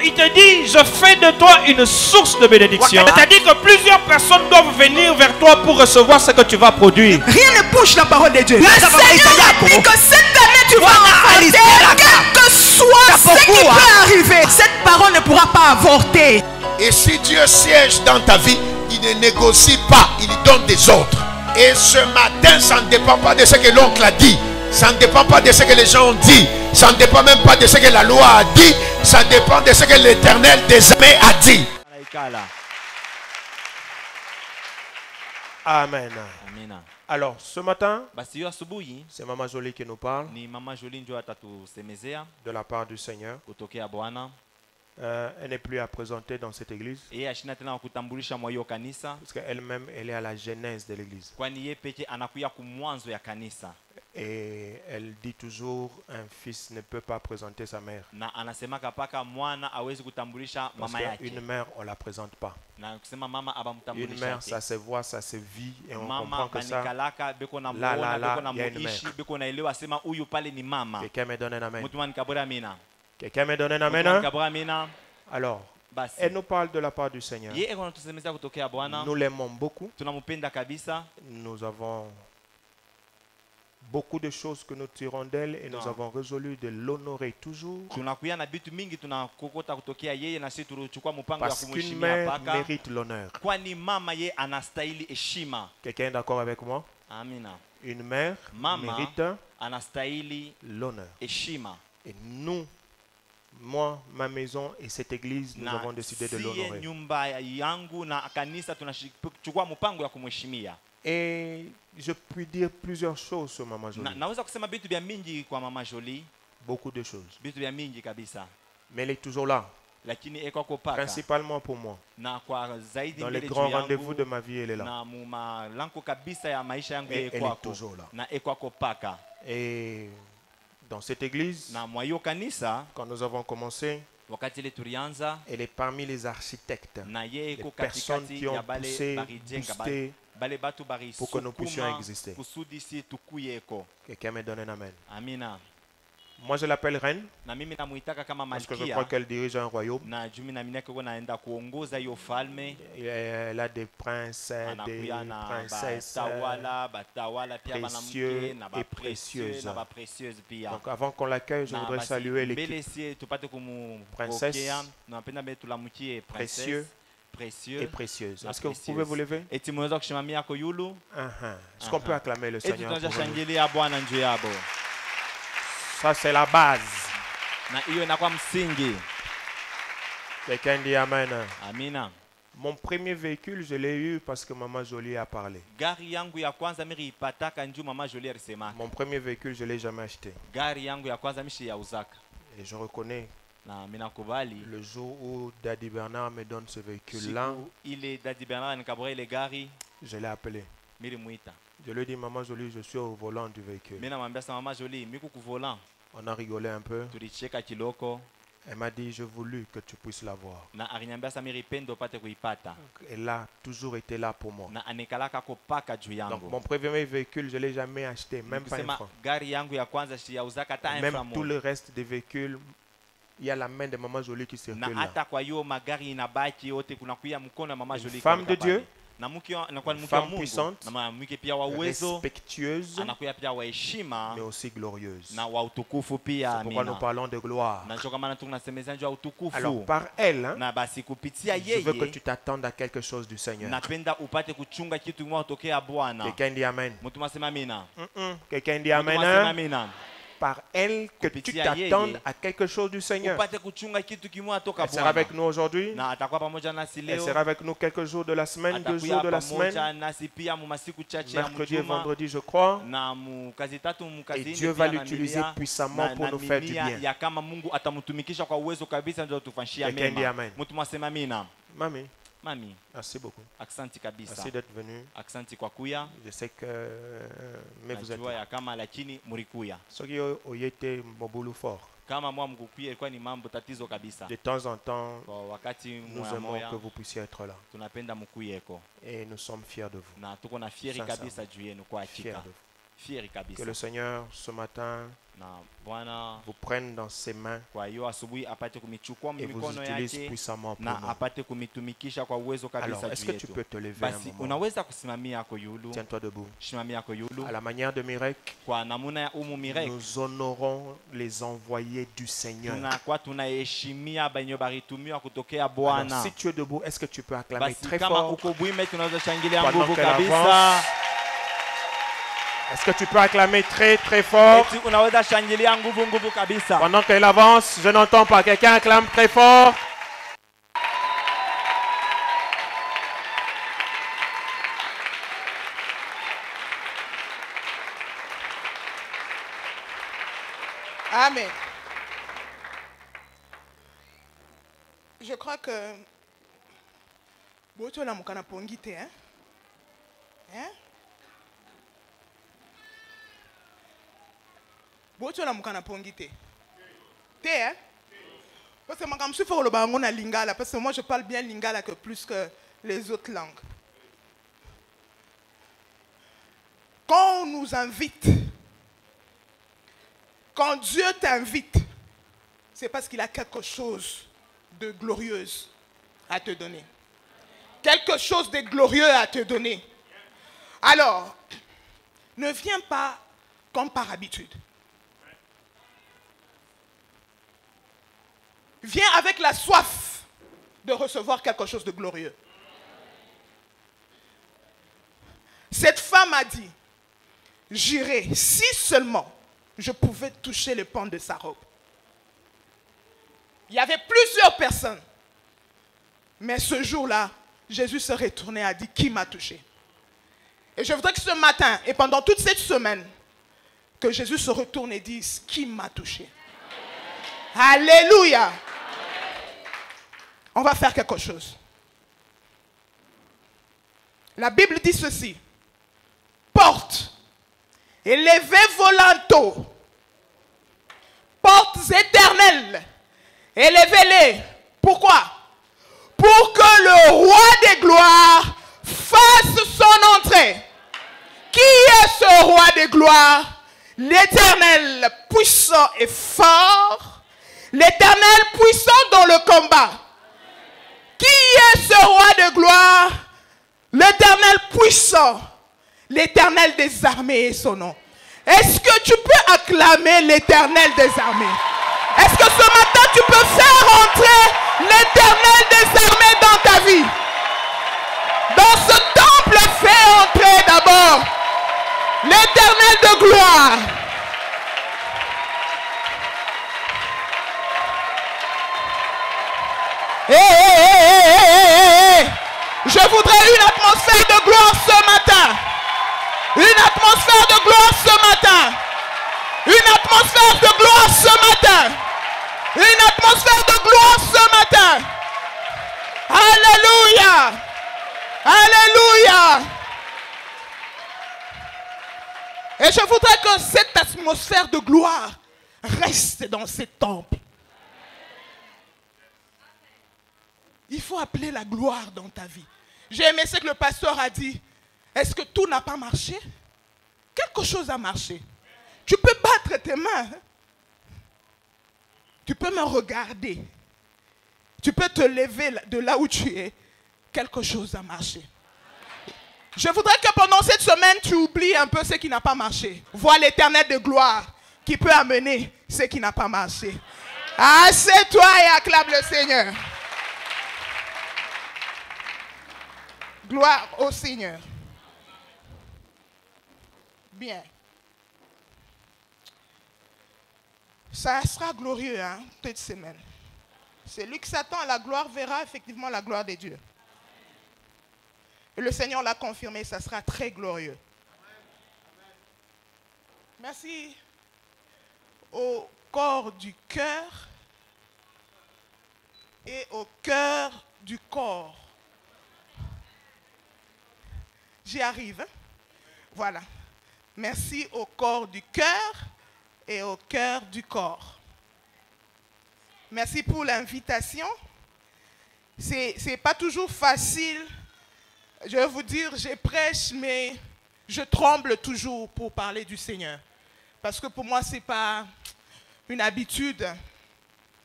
il te dit, je fais de toi une source de bénédiction. C'est-à-dire que plusieurs personnes doivent venir vers toi pour recevoir ce que tu vas produire. Rien ne bouge la parole de Dieu. Le Seigneur a dit que cette année tu vas enfanter. Quel que soit ce qui peut arriver, cette parole ne pourra pas avorter. Et si Dieu siège dans ta vie, il ne négocie pas, il donne des ordres. Et ce matin, ça ne dépend pas de ce que l'oncle a dit. Ça ne dépend pas de ce que les gens ont dit. Ça ne dépend même pas de ce que la loi a dit. Ça dépend de ce que l'Éternel des armées a dit. Amen. Alors, ce matin, Basi yo asubuhi c'est Maman Jolie qui nous parle ni Mama Jolie ndio atatusemezea de la part du Seigneur. kutokea Bwana. Elle n'est plus à présenter dans cette église Yeye ashina tena kutambulisha mwa hiyo kanisa, parce qu'elle-même, elle est à la genèse de l'église. kwani yeye peke anakuya kumwanzo ya kanisa. Et elle dit toujours, un fils ne peut pas présenter sa mère. Na anasemaka paka mwana awezi kutambulisha Parce mama yake. qu'une mère, on ne la présente pas. Na kusema mama Une abamtambulisha. mère, ça se voit, ça se vit et on comprend Mama que ça. banikalaka beko na Là, muona beko na il y a une muishi mère. beko na elewa sema huyu pale ni mama. Quelqu'un me donne un amen. Mtu manikabora amina. Quelqu'un me donne un Mtu amen. manikabora amina. Alors, Basi. elle nous parle de la part du Seigneur. Yeye eko natusemezea kutokea Bwana. Nous l'aimons beaucoup. Tunamupenda kabisa. Nous avons beaucoup de choses que nous tirons d'elle et nous Non. avons résolu de l'honorer toujours. Tunakuya na bitu mingi tunakokota kutokea yeye na sisi tulichukua mpango ya Parce qu'une kumheshimia mère paka. mérite l'honneur. Kwani mama ye anastahili heshima. Quelqu'un est d'accord avec moi? Amina. Une mère Mama mérite anastahili l'honneur. heshima. Et nous, moi, ma maison et cette église, nous avons décidé de siye l'honorer. nyumba yangu na kanisa tunachukua mpango ya kumheshimia. Et je puis dire plusieurs choses sur Maman Jolie. Naweza kusema vitu vya mingi kwa Mama Jolie, Beaucoup de choses. vitu vya mingi kabisa. Mais elle est toujours là. Lakini eko kwa paka. Principalement pour moi. Na kwa zaidi Dans les mbele grands juu yangu, rendez-vous de ma vie, elle est là. na mumalango kabisa ya maisha yangu Et elle eko est ako. toujours là. Na eko ako paka. Et dans cette église, Na mwa hiyo kanisa quand nous avons commencé, wakati ile tulianza, elle est parmi les architectes, na ye les eko personnes katikati qui ya ont bale poussé, barijenga boosté bale batu bari pour que nous puissions exister. kusudi si tukuye eko. Quelqu'un me donne un amen. Amina. Moi, je l'appelle reine Na mimi namuitaka kama parce que je malkia. crois qu'elle dirige un royaume. Na jumi na mimi nako naenda kuongoza hiyo falme. Elle a des princes, des Anakuya na princesses. batawala pia précieux banamke na et ba précieuses. précieuses na ba précieuses pia. Donc avant qu'on l'accueille, je Na voudrais basi, saluer mbele l'équipe sie tupate Princesse, kumupokea. Napenda mbele tulamukie précieux précieux et précieuse. na Est-ce que vous précieuse. pouvez vous lever? Eti mnaweza kushimamia kwa yulu. Est-ce qu'on peut acclamer le Eti Seigneur tunaweza pour nous? shangilia Bwana njoo yabo. Ça, c'est la base. Na hiyo inakuwa msingi. Quelqu'un dit Amen. Amina. Mon premier véhicule, je l'ai eu parce que Maman Jolie a parlé. Gari yangu ya kwanza mimi ipataka njoo Mama Jolie alisema. Mon premier véhicule, je ne l'ai jamais acheté. Gari yangu ya kwanza mishi ya uzaka. Et je reconnais Na mimi nakubali. le jour où Daddy Bernard me donne ce véhicule-là, Siku ile Daddy Bernard nikabora ile gari je l'ai appelé. mimi muita. Je lui ai dit, Maman Jolie, je suis au volant du véhicule. Mimi namwambia sa Mama Jolie, mimi ku volant. On a rigolé un peu. Tulicheka kiloko Elle m'a dit, je voulu que tu puisses l'avoir. na aliniambia sa mimi pendo pate kuipata. Elle a toujours été là pour moi. Na anekalaka kopaka juu Donc yangu. mon premier véhicule, je ne l'ai jamais acheté, même pas un Kusema franc. gari yangu ya kwanza si ya uzaka hata Même franc tout moja. le reste des véhicules, il y a la main de Maman Jolie qui circule Na là. hata kwa hiyo magari inabaki yote kuna kuya mkono wa Mama Jolie. Femme kwa de Dieu, pale. Na mke anakuwa mke wa femme Mungu. puissante, Na mke pia wa uwezo. respectueuse, Anakuya pia wa heshima mais aussi glorieuse. na wa utukufu pia. C'est pourquoi nous Amina. parlons de gloire. Na ndio kama maana tunasemezana juu ya utukufu. Alors par elle, hein, Na basi kupitia je veux que yeye tu t'attendes à quelque chose du Seigneur. napenda upate kuchunga kitu kimoja kutokea Bwana. Quelqu'un dit Amen. Mtu masema amina. Quelqu'un dit Mtu Amen. masema Hein? amina. Par elle, que tu Kupitia t'attendes yeye, à quelque chose du Seigneur. Upate kuchunga kitu kimoja toka Elle sera Bwana. avec nous aujourd'hui. Na atakuwa pamoja nasi Elle leo. sera avec nous quelques jours de la semaine, 2 Atakuya jours de la pamoja semaine, nasi pia mu masiku chache ya mercredi et mjuma. vendredi, je crois. Na mukazi tatu Et mukazi Dieu va l'utiliser puissamment pour nous faire du bien. ya kama Mungu atamtumikisha kwa uwezo kabisa ndio tufanyia Quelqu'un dit mema. amen. Mtu mwasema amina. Mamie, Mami, merci beaucoup. aksanti kabisa. Merci d'être venu. Aksanti kwa kuya. Je sais que mais vous êtes Najua là. ya kama lakini mulikuya. Ce qui a été mon boulot fort. Kama mwa mkukuya ilikuwa ni mambo tatizo kabisa. De temps en temps, Kwa wakati nous moya aimons moya que vous puissiez être là. tunapenda mkuyeko. Et nous sommes fiers de vous. Na tuko na fieri Sincèrement. kabisa juu yenu kwa Fiers hakika. de vous. fieri Que kabisa. le Seigneur ce matin Na Bwana vous prenne dans ses mains kwa hiyo asubuhi apate kumichukua et vous mikono utilise yake puissamment pour na nous. apate kumitumikisha kwa uwezo Alors, kabisa est-ce juu que tu yetu. peux te lever un Basi moment? unaweza kusimamia yako yulu. Tiens-toi debout. Simamia yako yulu. À la manière de Mirek, Kwa namuna ya umu Mirek. nous honorons les envoyés du Seigneur. Tunakuwa tunaheshimia benye baritumiwa kutokea Alors, Bwana. si tu es debout, est-ce que tu peux acclamer Basi très kama fort? uko bwime tunaweza shangilia Pendant nguvu qu'elle kabisa. avance. Est-ce que tu peux acclamer très très fort? Eti unaweza shangilia nguvu kabisa. Pendant qu'elle avance, je n'entends pas. Quelqu'un acclame très fort. Amen. Je crois que Boto la mukana pongite, hein? Hein? Boto la mukana pongite. Te, hein? Parce que je suis fort le lingala, parce que moi je parle bien lingala que plus que les autres langues. Quand on nous invite, quand Dieu t'invite, c'est parce qu'il a quelque chose de glorieux à te donner. Quelque chose de glorieux à te donner. Alors, ne viens pas comme par habitude. Viens avec la soif de recevoir quelque chose de glorieux. Cette femme a dit, j'irai si seulement je pouvais toucher le pan de sa robe. Il y avait plusieurs personnes. Mais ce jour-là, Jésus se retournait et a dit, qui m'a touché? Et je voudrais que ce matin et pendant toute cette semaine, que Jésus se retourne et dise, qui m'a touché? Alléluia. On va faire quelque chose. La Bible dit ceci. Porte, élevez vos linteaux. Portes éternelles, élevez-les. Pourquoi? Pour que le roi des gloires fasse son entrée. Qui est ce roi des gloires? L'Éternel puissant et fort. L'Éternel puissant dans le combat. Qui est ce roi de gloire? L'Éternel puissant. L'Éternel des armées est son nom. Est-ce que tu peux acclamer l'Éternel des armées? Est-ce que ce matin tu peux faire entrer l'Éternel des armées dans ta vie? Dans ce temple, fais entrer d'abord l'Éternel de gloire. Je voudrais une atmosphère de gloire ce matin. Une atmosphère de gloire ce matin. Une atmosphère de gloire ce matin. Une atmosphère de gloire ce matin. Alléluia. Alléluia. Et je voudrais que cette atmosphère de gloire reste dans ces temples. Il faut appeler la gloire dans ta vie. J'ai aimé ce que le pasteur a dit. Est-ce que tout n'a pas marché? Quelque chose a marché. Tu peux battre tes mains. Tu peux me regarder. Tu peux te lever de là où tu es. Quelque chose a marché. Je voudrais que pendant cette semaine, tu oublies un peu ce qui n'a pas marché. Vois l'Éternel de gloire qui peut amener ce qui n'a pas marché. Assieds-toi et acclame le Seigneur. Gloire au Seigneur. Bien. Ça sera glorieux, hein, cette semaine. Celui qui s'attend à la gloire verra effectivement la gloire de Dieu. Et le Seigneur l'a confirmé, ça sera très glorieux. Merci au corps du cœur et au cœur du corps. J'y arrive. Hein? Voilà. Merci au corps du cœur et au cœur du corps. Merci pour l'invitation. C'est pas toujours facile. Je vais vous dire, je prêche, mais je tremble toujours pour parler du Seigneur. Parce que pour moi, ce n'est pas une habitude,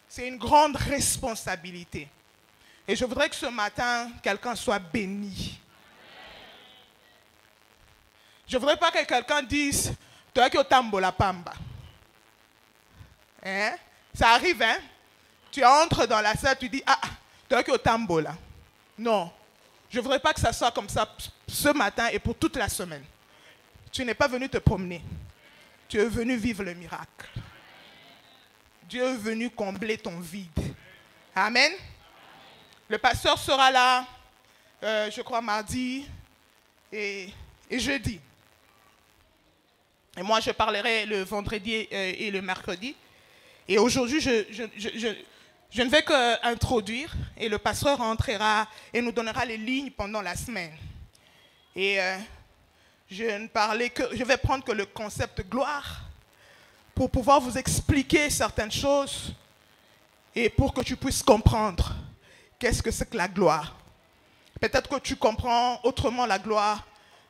c'est une grande responsabilité. Et je voudrais que ce matin, quelqu'un soit béni. Je ne voudrais pas que quelqu'un dise, toi qui es au tambo la pamba. Hein? Ça arrive, hein? Tu entres dans la salle, tu dis, ah, toi qui es au tambo là. Non, je ne voudrais pas que ça soit comme ça ce matin et pour toute la semaine. Tu n'es pas venu te promener. Tu es venu vivre le miracle. Dieu est venu combler ton vide. Amen. Le pasteur sera là, je crois, mardi et jeudi. Et moi, je parlerai le vendredi et le mercredi. Et aujourd'hui, je ne vais qu'introduire et le pasteur rentrera et nous donnera les lignes pendant la semaine. Et je vais prendre que le concept gloire pour pouvoir vous expliquer certaines choses et pour que tu puisses comprendre qu'est-ce que c'est que la gloire. Peut-être que tu comprends autrement la gloire,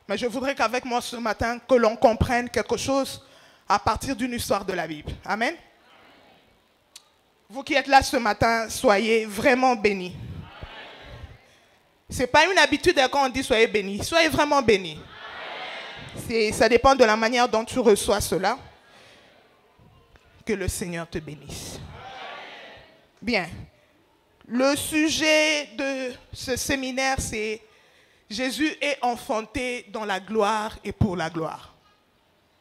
mais je voudrais qu'avec moi ce matin, que l'on comprenne quelque chose à partir d'une histoire de la Bible. Amen. Vous qui êtes là ce matin, soyez vraiment bénis. Ce n'est pas une habitude quand on dit soyez bénis. Soyez vraiment bénis. Ça dépend de la manière dont tu reçois cela. Que le Seigneur te bénisse. Bien. Le sujet de ce séminaire, c'est Jésus est enfanté dans la gloire et pour la gloire.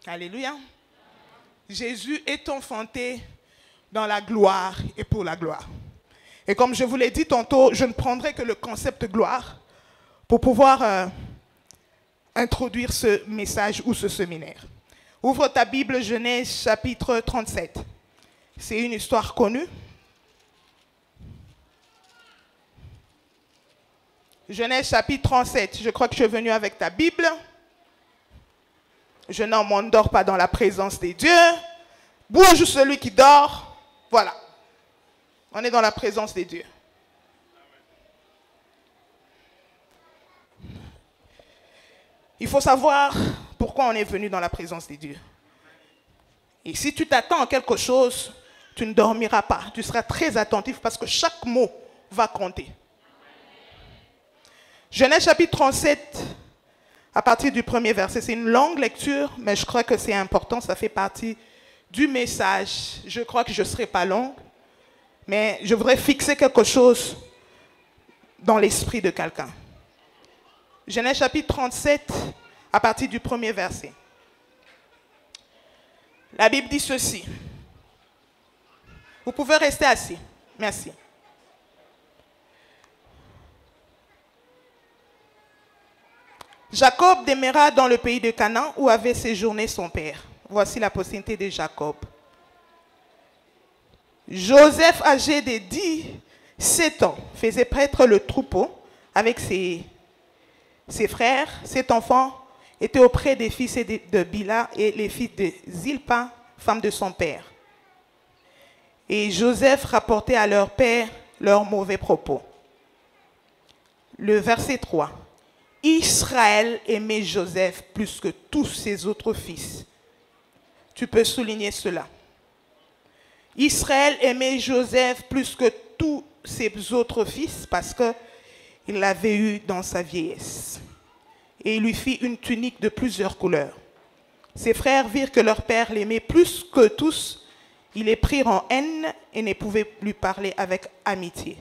Alléluia. Jésus est enfanté dans la gloire et pour la gloire. Et comme je vous l'ai dit tantôt, je ne prendrai que le concept gloire pour pouvoir introduire ce message ou ce séminaire. Ouvre ta Bible, Genèse chapitre 37. C'est une histoire connue. Genèse chapitre 37. Je crois que je suis venu avec ta Bible. Je n'en m'endors pas dans la présence des dieux. Bouge celui qui dort. Voilà. On est dans la présence des dieux. Il faut savoir pourquoi on est venu dans la présence des dieux. Et si tu t'attends à quelque chose, tu ne dormiras pas. Tu seras très attentif parce que chaque mot va compter. Genèse chapitre 37, à partir du premier verset. C'est une longue lecture, mais je crois que c'est important. Ça fait partie du message. Je crois que je ne serai pas longue, mais je voudrais fixer quelque chose dans l'esprit de quelqu'un. Genèse chapitre 37, à partir du premier verset. La Bible dit ceci. Vous pouvez rester assis. Merci. Jacob demeura dans le pays de Canaan où avait séjourné son père. Voici la postérité de Jacob. Joseph, âgé de 17 ans, faisait paître le troupeau avec ses frères. Cet enfant était auprès des fils de Bila et les fils de Zilpa, femme de son père. Et Joseph rapportait à leur père leurs mauvais propos. Le verset 3. Israël aimait Joseph plus que tous ses autres fils. Tu peux souligner cela. Israël aimait Joseph plus que tous ses autres fils parce qu'il l'avait eu dans sa vieillesse. Et il lui fit une tunique de plusieurs couleurs. Ses frères virent que leur père l'aimait plus que tous. Ils les prirent en haine et ne pouvaient lui parler avec amitié.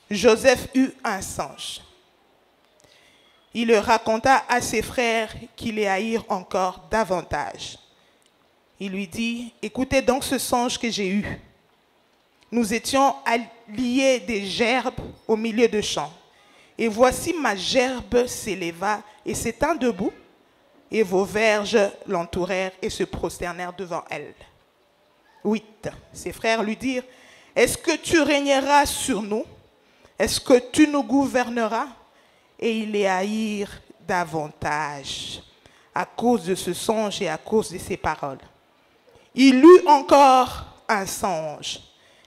Joseph eut un songe. Il le raconta à ses frères qui les haïrent encore davantage. Il lui dit, écoutez donc ce songe que j'ai eu. Nous étions alliés des gerbes au milieu de champs. Et voici ma gerbe s'éleva et s'étend debout, et vos verges l'entourèrent et se prosternèrent devant elle. 8. Ses frères lui dirent, est-ce que tu régneras sur nous? Est-ce que tu nous gouverneras? Et ils les haïrent davantage à cause de ce songe et à cause de ces paroles. Il eut encore un songe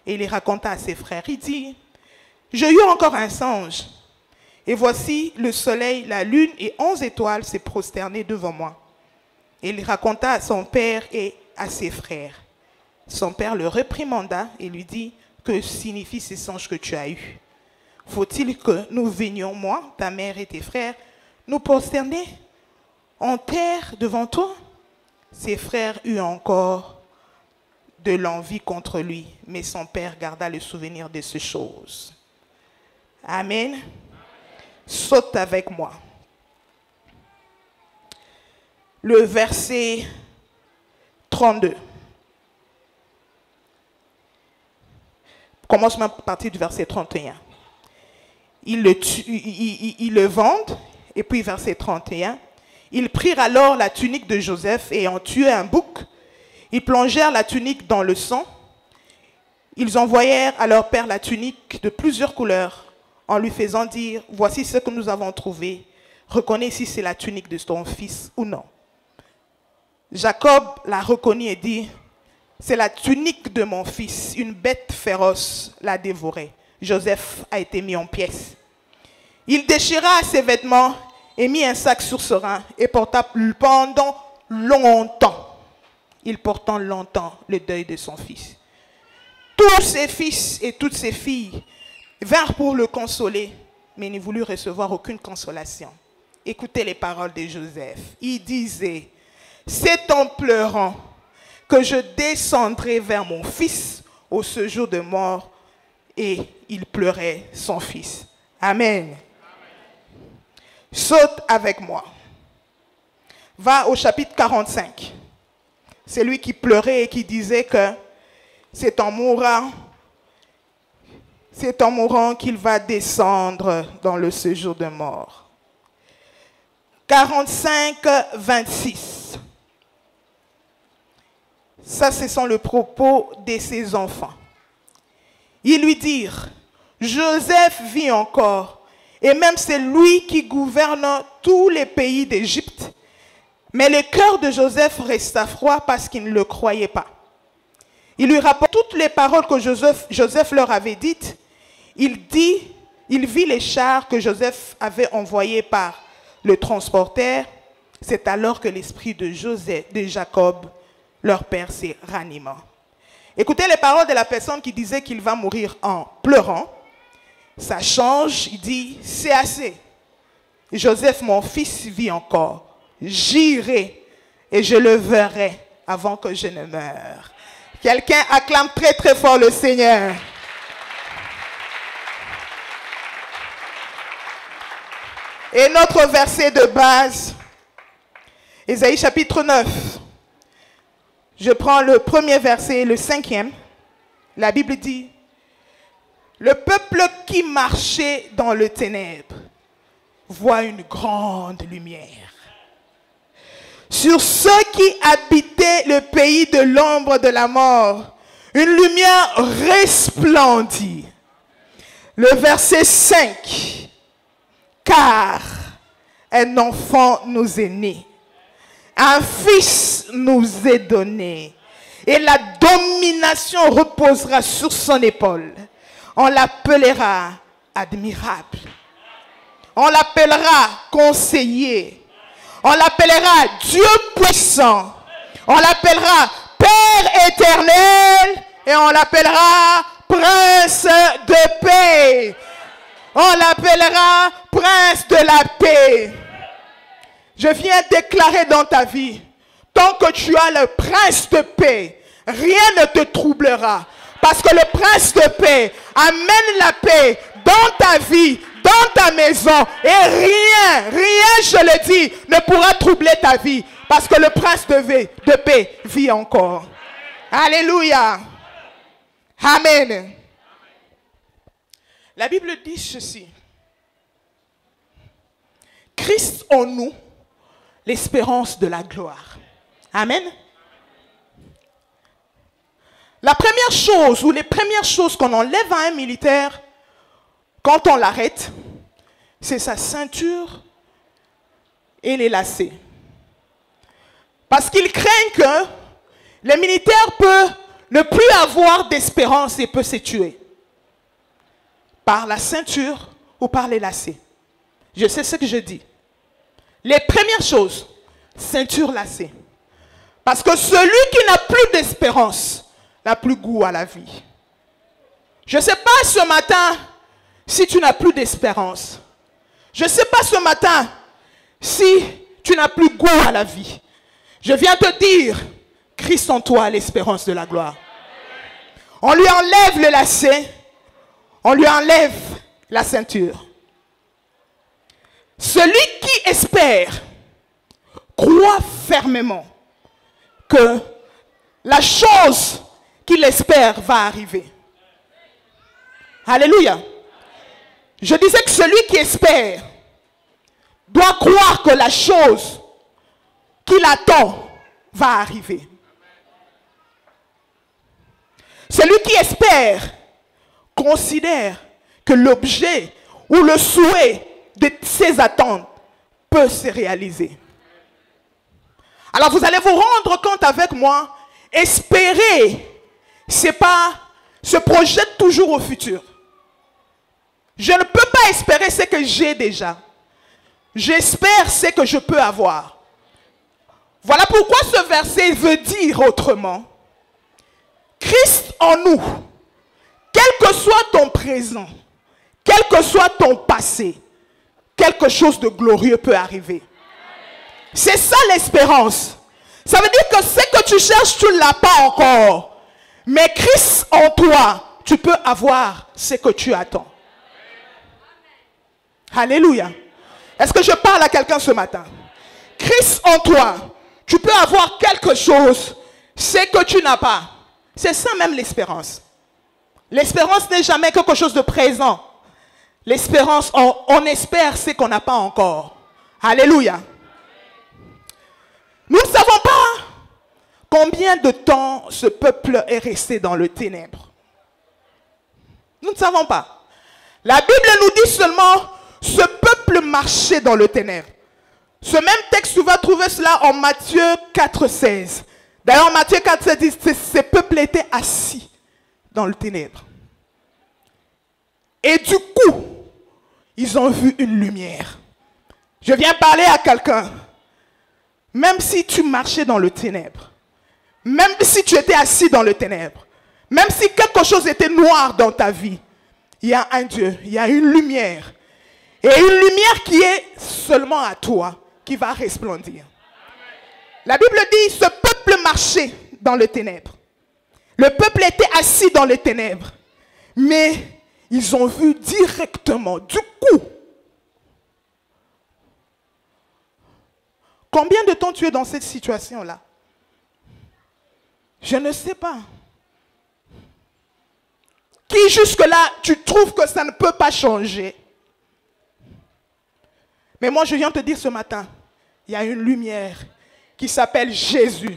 et il les raconta à ses frères. Il dit, j'ai eu encore un songe Et voici le soleil, la lune et 11 étoiles s'est prosterné devant moi. Et il raconta à son père et à ses frères. Son père le réprimanda et lui dit, que signifient ces songes que tu as eus? Faut-il que nous venions, moi, ta mère et tes frères, nous prosterner en terre devant toi? Ses frères eurent encore de l'envie contre lui, mais son père garda le souvenir de ces choses. Amen. Saute avec moi. Le verset 32. Commence même à partir du verset 31. Ils le vendent, et puis verset 31. Ils prirent alors la tunique de Joseph et en tuaient un bouc. Ils plongèrent la tunique dans le sang. Ils envoyèrent à leur père la tunique de plusieurs couleurs en lui faisant dire, voici ce que nous avons trouvé. Reconnais si c'est la tunique de ton fils ou non. Jacob la reconnut et dit, c'est la tunique de mon fils. Une bête féroce l'a dévoré. Joseph a été mis en pièces. Il déchira ses vêtements et mit un sac sur ce rein et porta pendant longtemps. Il porta longtemps le deuil de son fils. Tous ses fils et toutes ses filles vinrent pour le consoler, mais ne voulut recevoir aucune consolation. Écoutez les paroles de Joseph. Il disait, c'est en pleurant que je descendrai vers mon fils au séjour de mort. Et il pleurait son fils. Amen. Saute avec moi. Va au chapitre 45. C'est lui qui pleurait et qui disait que c'est en mourant qu'il va descendre dans le séjour de mort. 45, 26. Ça, ce sont les propos de ses enfants. Ils lui dirent, Joseph vit encore, et même c'est lui qui gouverne tous les pays d'Égypte. Mais le cœur de Joseph resta froid parce qu'il ne le croyait pas. Il lui rapporte toutes les paroles que Joseph leur avait dites. Il vit les chars que Joseph avait envoyés par le transporteur. C'est alors que l'esprit de Jacob, leur père, s'est ranimé. Écoutez les paroles de la personne qui disait qu'il va mourir en pleurant. Ça change, il dit, c'est assez. Joseph, mon fils, vit encore. J'irai et je le verrai avant que je ne meure. Quelqu'un acclame très très fort le Seigneur. Et notre verset de base, Ésaïe chapitre 9. Je prends le premier verset, le 5e. La Bible dit, le peuple qui marchait dans le ténèbre voit une grande lumière. Sur ceux qui habitaient le pays de l'ombre de la mort, une lumière resplendit. Le verset 5. Car un enfant nous est né. Un fils nous est donné et la domination reposera sur son épaule. On l'appellera admirable. On l'appellera conseiller. On l'appellera Dieu puissant. On l'appellera Père éternel et on l'appellera Prince de paix. On l'appellera Prince de la paix. Je viens déclarer dans ta vie, tant que tu as le prince de paix, rien ne te troublera. Parce que le prince de paix amène la paix dans ta vie, dans ta maison. Et rien, je le dis, ne pourra troubler ta vie. Parce que le prince de paix vit encore. Alléluia. Amen. La Bible dit ceci. Christ en nous, l'espérance de la gloire. Amen. La première chose ou les premières choses qu'on enlève à un militaire quand on l'arrête, c'est sa ceinture et les lacets. Parce qu'ils craignent que le militaire peut ne plus avoir d'espérance et peut se tuer. Par la ceinture ou par les lacets. Je sais ce que je dis. Les premières choses, ceinture lacée. Parce que celui qui n'a plus d'espérance n'a plus goût à la vie. Je ne sais pas ce matin si tu n'as plus d'espérance. Je ne sais pas ce matin si tu n'as plus goût à la vie. Je viens te dire, Christ en toi, l'espérance de la gloire. On lui enlève le lacet, on lui enlève la ceinture. Celui qui espère croit fermement que la chose qu'il espère va arriver. Alléluia. Je disais que celui qui espère doit croire que la chose qu'il attend va arriver. Celui qui espère considère que l'objet ou le souhait de ses attentes peut se réaliser. Alors vous allez vous rendre compte avec moi, espérer, c'est pas se projette toujours au futur. Je ne peux pas espérer ce que j'ai déjà. J'espère ce que je peux avoir. Voilà pourquoi ce verset veut dire autrement. Christ en nous, quel que soit ton présent, quel que soit ton passé, quelque chose de glorieux peut arriver. C'est ça l'espérance. Ça veut dire que ce que tu cherches, tu ne l'as pas encore. Mais Christ en toi, tu peux avoir ce que tu attends. Alléluia. Est-ce que je parle à quelqu'un ce matin? Christ en toi, tu peux avoir quelque chose, ce que tu n'as pas. C'est ça même l'espérance. L'espérance n'est jamais quelque chose de présent. L'espérance, on espère ce qu'on n'a pas encore. Alléluia. Nous ne savons pas combien de temps ce peuple est resté dans le ténèbre. Nous ne savons pas. La Bible nous dit seulement, ce peuple marchait dans le ténèbre. Ce même texte, tu vas trouver cela en Matthieu 4,16. D'ailleurs, Matthieu 4,16 dit que ce peuple était assis dans le ténèbre. Et du coup, ils ont vu une lumière. Je viens parler à quelqu'un. Même si tu marchais dans le ténèbre, même si tu étais assis dans le ténèbre, même si quelque chose était noir dans ta vie, il y a un Dieu, il y a une lumière. Et une lumière qui est seulement à toi, qui va resplendir. La Bible dit, ce peuple marchait dans le ténèbre. Le peuple était assis dans les ténèbres. Mais ils ont vu directement, du coup. Combien de temps tu es dans cette situation-là? Je ne sais pas. Qui jusque-là, tu trouves que ça ne peut pas changer? Mais moi, je viens te dire ce matin, il y a une lumière qui s'appelle Jésus.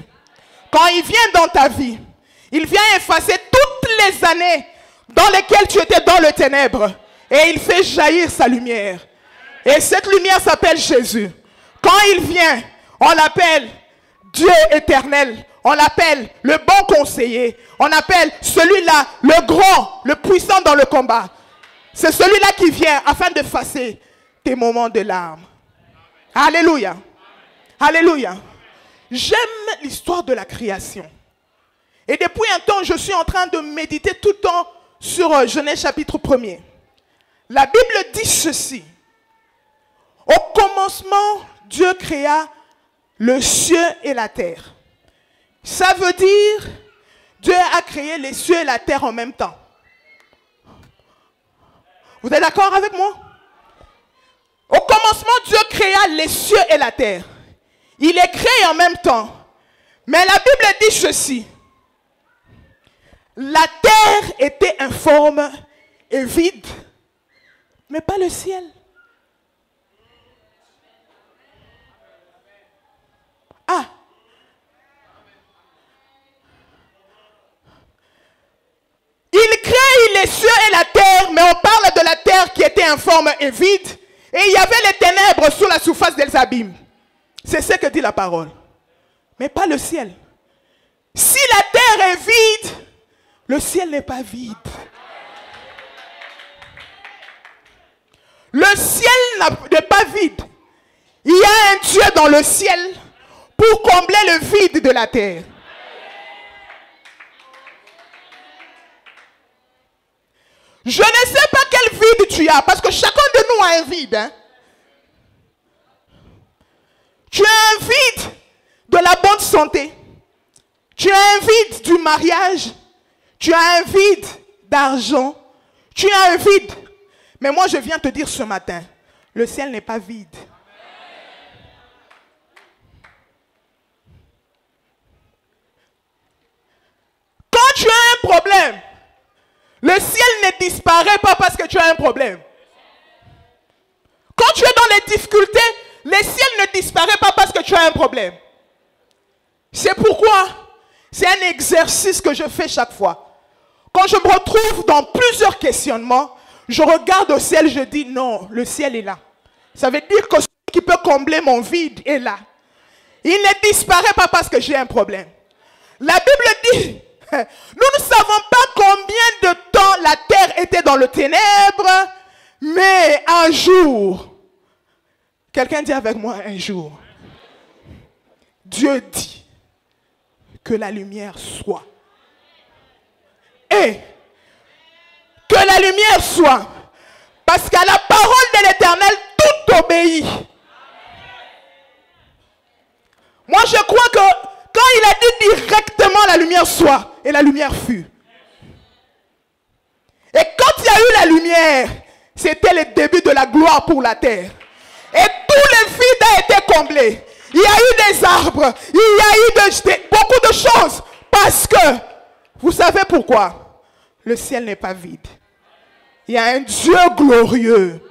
Quand il vient dans ta vie, il vient effacer toutes les années dans lesquelles tu étais dans le ténèbre. Et il fait jaillir sa lumière. Et cette lumière s'appelle Jésus. Quand il vient, on l'appelle Dieu éternel. On l'appelle le bon conseiller. On appelle celui-là le grand, le puissant dans le combat. C'est celui-là qui vient afin d'effacer tes moments de larmes. Alléluia. Alléluia. J'aime l'histoire de la création. Et depuis un temps, je suis en train de méditer tout le temps sur Genèse chapitre 1er. La Bible dit ceci. Au commencement, Dieu créa le ciel et la terre. Ça veut dire, Dieu a créé les cieux et la terre en même temps. Vous êtes d'accord avec moi? Au commencement, Dieu créa les cieux et la terre. Il les crée en même temps. Mais la Bible dit ceci. La terre était informe et vide, mais pas le ciel. Ah. Il crée les cieux et la terre, mais on parle de la terre qui était informe et vide. Et il y avait les ténèbres sur la surface des abîmes. C'est ce que dit la parole. Mais pas le ciel. Si la terre est vide, le ciel n'est pas vide. Le ciel n'est pas pas vide. Il y a un Dieu dans le ciel pour combler le vide de la terre. Je ne sais pas quel vide tu as, parce que chacun de nous a un vide. Hein? Tu as un vide de la bonne santé. Tu as un vide du mariage. Tu as un vide d'argent. Tu as un vide. Mais moi, je viens te dire ce matin, le ciel n'est pas vide. Quand tu as un problème, le ciel ne disparaît pas parce que tu as un problème. Quand tu es dans les difficultés, le ciel ne disparaît pas parce que tu as un problème. C'est pourquoi c'est un exercice que je fais chaque fois. Quand je me retrouve dans plusieurs questionnements, je regarde au ciel, je dis non, le ciel est là. Ça veut dire que celui qui peut combler mon vide est là. Il ne disparaît pas parce que j'ai un problème. La Bible dit, nous ne savons pas combien de temps la terre était dans le ténèbre, mais un jour, quelqu'un dit avec moi un jour, Dieu dit que la lumière soit. Et que la lumière soit. Parce qu'à la parole de l'Éternel, tout obéit. Moi, je crois que quand il a dit directement la lumière soit, et la lumière fut. Et quand il y a eu la lumière, c'était le début de la gloire pour la terre. Et tout le vide a été comblé. Il y a eu des arbres, il y a eu beaucoup de choses. Parce que, vous savez pourquoi? Le ciel n'est pas vide. Il y a un Dieu glorieux.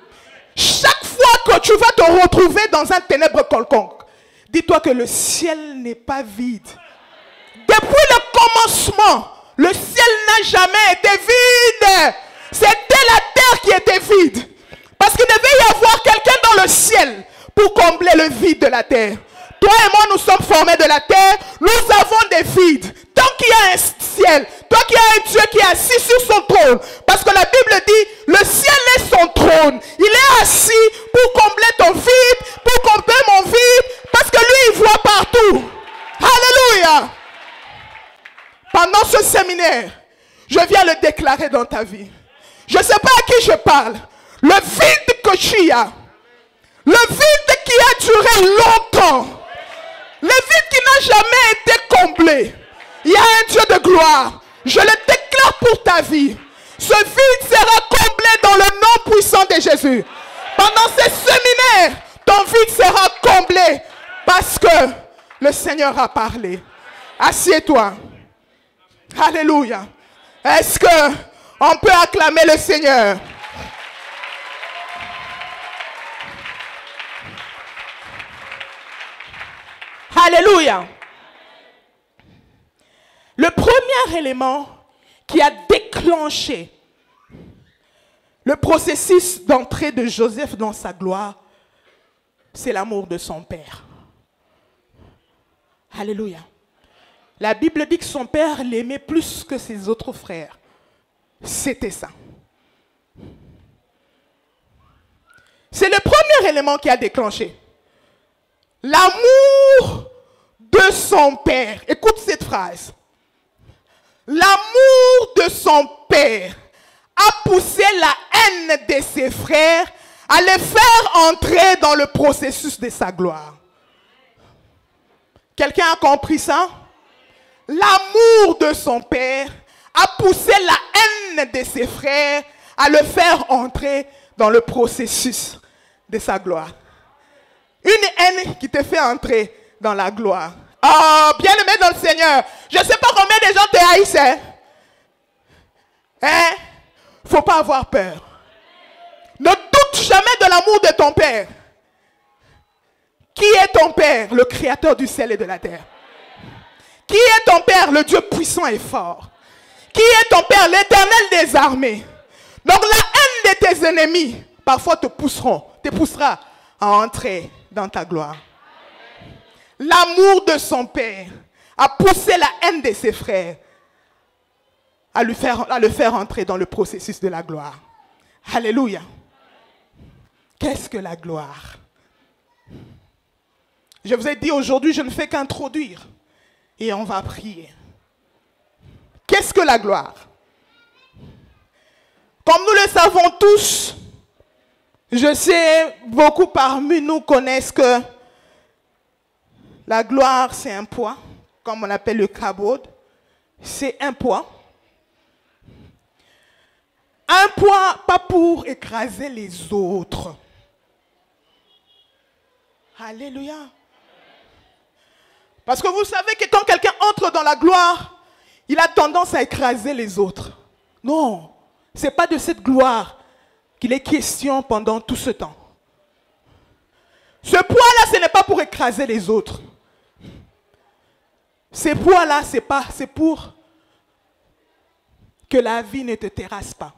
Chaque fois que tu vas te retrouver dans un ténèbre quelconque, dis-toi que le ciel n'est pas vide. Depuis le commencement, le ciel n'a jamais été vide. C'était la terre qui était vide. Parce qu'il devait y avoir quelqu'un dans le ciel pour combler le vide de la terre. Toi et moi, nous sommes formés de la terre. Nous avons des vides. Tant qu'il y a un ciel, toi qui as un Dieu qui est assis sur son trône. Parce que la Bible dit, le ciel est son trône. Il est assis pour combler ton vide, pour combler mon vide. Parce que lui, il voit partout. Alléluia. Pendant ce séminaire, je viens le déclarer dans ta vie. Je ne sais pas à qui je parle. Le vide que tu as. Le vide qui a duré longtemps. Le vide qui n'a jamais été comblé. Il y a un Dieu de gloire. Je le déclare pour ta vie. Ce vide sera comblé dans le nom puissant de Jésus. Pendant ces séminaires, ton vide sera comblé. Parce que le Seigneur a parlé. Assieds-toi. Alléluia. Est-ce qu'on peut acclamer le Seigneur? Alléluia. Le premier élément qui a déclenché le processus d'entrée de Joseph dans sa gloire, c'est l'amour de son père. Alléluia. La Bible dit que son père l'aimait plus que ses autres frères. C'était ça. C'est le premier élément qui a déclenché. L'amour de son père. Écoute cette phrase. L'amour de son père a poussé la haine de ses frères à les faire entrer dans le processus de sa gloire. Quelqu'un a compris ça? L'amour de son père a poussé la haine de ses frères à le faire entrer dans le processus de sa gloire. Une haine qui te fait entrer dans la gloire. Oh, bien-aimé dans le Seigneur, je ne sais pas combien de gens te haïssent. Hein? Faut pas avoir peur. Ne doute jamais de l'amour de ton Père. Qui est ton Père? Le Créateur du ciel et de la terre. Qui est ton Père? Le Dieu puissant et fort. Qui est ton Père? L'Éternel des armées. Donc la haine de tes ennemis, parfois te poussera à entrer dans ta gloire. L'amour de son Père a poussé la haine de ses frères à le faire entrer dans le processus de la gloire. Alléluia. qu'est-ce que la gloire? Je vous ai dit aujourd'hui, je ne fais qu'introduire et on va prier. Qu'est-ce que la gloire? Comme nous le savons tous, je sais, beaucoup parmi nous connaissent que la gloire, c'est un poids, comme on appelle le kabod. C'est un poids. Un poids, pas pour écraser les autres. Alléluia. Parce que vous savez que quand quelqu'un entre dans la gloire, il a tendance à écraser les autres. Non, ce n'est pas de cette gloire qu'il est question pendant tout ce temps. Ce poids-là, ce n'est pas pour écraser les autres. Ce poids-là, c'est pour que la vie ne te terrasse pas.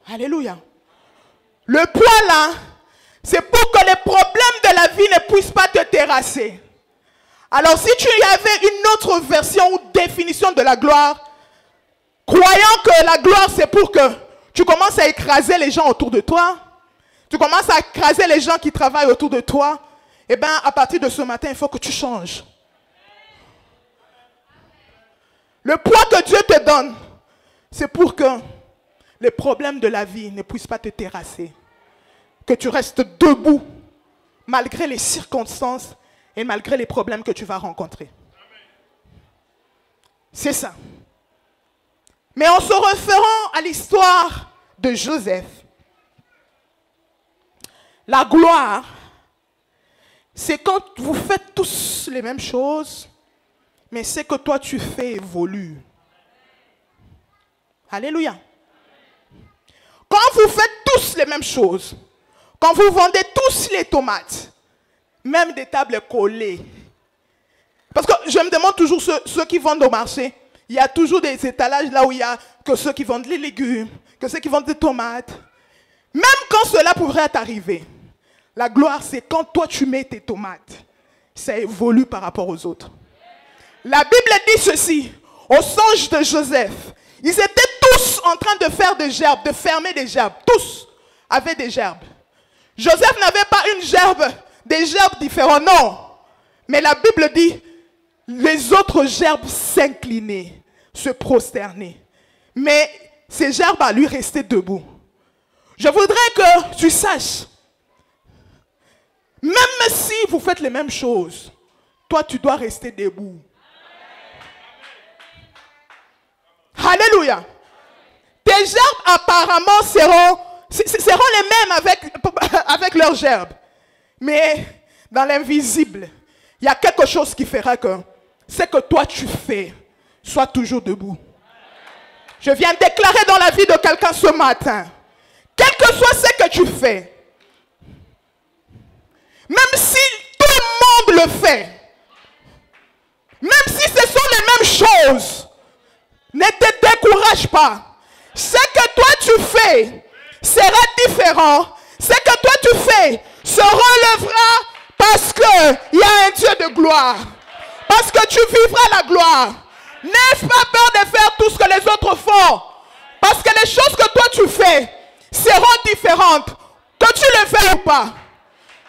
Alléluia. Le poids là, c'est pour que les problèmes de la vie ne puissent pas te terrasser. Alors si tu y avais une autre version ou définition de la gloire, croyant que la gloire c'est pour que tu commences à écraser les gens autour de toi, tu commences à écraser les gens qui travaillent autour de toi, eh bien à partir de ce matin, il faut que tu changes. Le poids que Dieu te donne, c'est pour que les problèmes de la vie ne puissent pas te terrasser. Que tu restes debout, malgré les circonstances et malgré les problèmes que tu vas rencontrer. C'est ça. Mais en se référant à l'histoire de Joseph, la gloire, c'est quand vous faites tous les mêmes choses, mais c'est que toi tu fais évolue. Alléluia. Quand vous faites tous les mêmes choses, quand vous vendez tous les tomates, même des tables collées. Parce que je me demande toujours ceux qui vendent au marché, il y a toujours des étalages là où il y a que ceux qui vendent les légumes, que ceux qui vendent des tomates. Même quand cela pourrait t'arriver, la gloire c'est quand toi tu mets tes tomates, ça évolue par rapport aux autres. La Bible dit ceci, au songe de Joseph, ils étaient tous en train de faire des gerbes, de fermer des gerbes. Tous avaient des gerbes. Joseph n'avait pas une gerbe, des gerbes différentes, non. Mais la Bible dit, les autres gerbes s'inclinaient, se prosternaient. Mais ces gerbes à lui restaient debout. Je voudrais que tu saches, même si vous faites les mêmes choses, toi tu dois rester debout. Alléluia. Tes gerbes apparemment seront les mêmes avec leurs gerbes. Mais dans l'invisible, il y a quelque chose qui fera que ce que toi tu fais soit toujours debout. Je viens déclarer dans la vie de quelqu'un ce matin, quel que soit ce que tu fais, même si tout le monde le fait, même si ce sont les mêmes choses, ne te décourage pas. Ce que toi tu fais sera différent. Ce que toi tu fais se relèvera parce qu'il y a un Dieu de gloire. Parce que tu vivras la gloire. N'aie pas peur de faire tout ce que les autres font. Parce que les choses que toi tu fais seront différentes. Que tu le fais ou pas.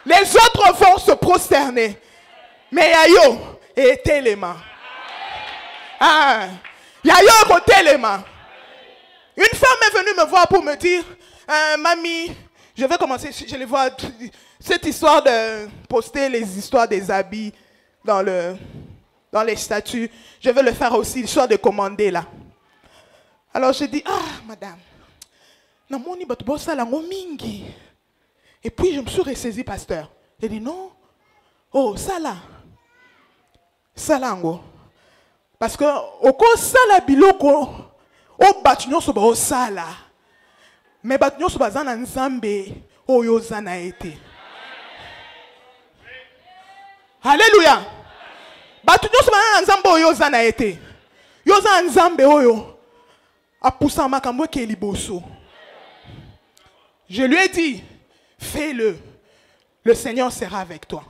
Les autres vont se prosterner. Mais Yayo est élément. Yayo est élément. Une femme est venue me voir pour me dire, mamie, je vais commencer, je les vois, cette histoire de poster les histoires des habits dans les statuts, je vais le faire aussi, l'histoire de commander là. Alors je dis, madame, et puis je me suis ressaisi, pasteur. J'ai dit, non, ça là, parce que au cours ça la biloko, au batunyo soba au sala, mais batunyo soba zana nzambe o yo zana été. Alléluia. Batunyo soba zana nzambe o yo zana été. Yo zana nzambe o yo apusa makambo ke liboso. Je lui ai dit, fais-le. Le Seigneur sera avec toi.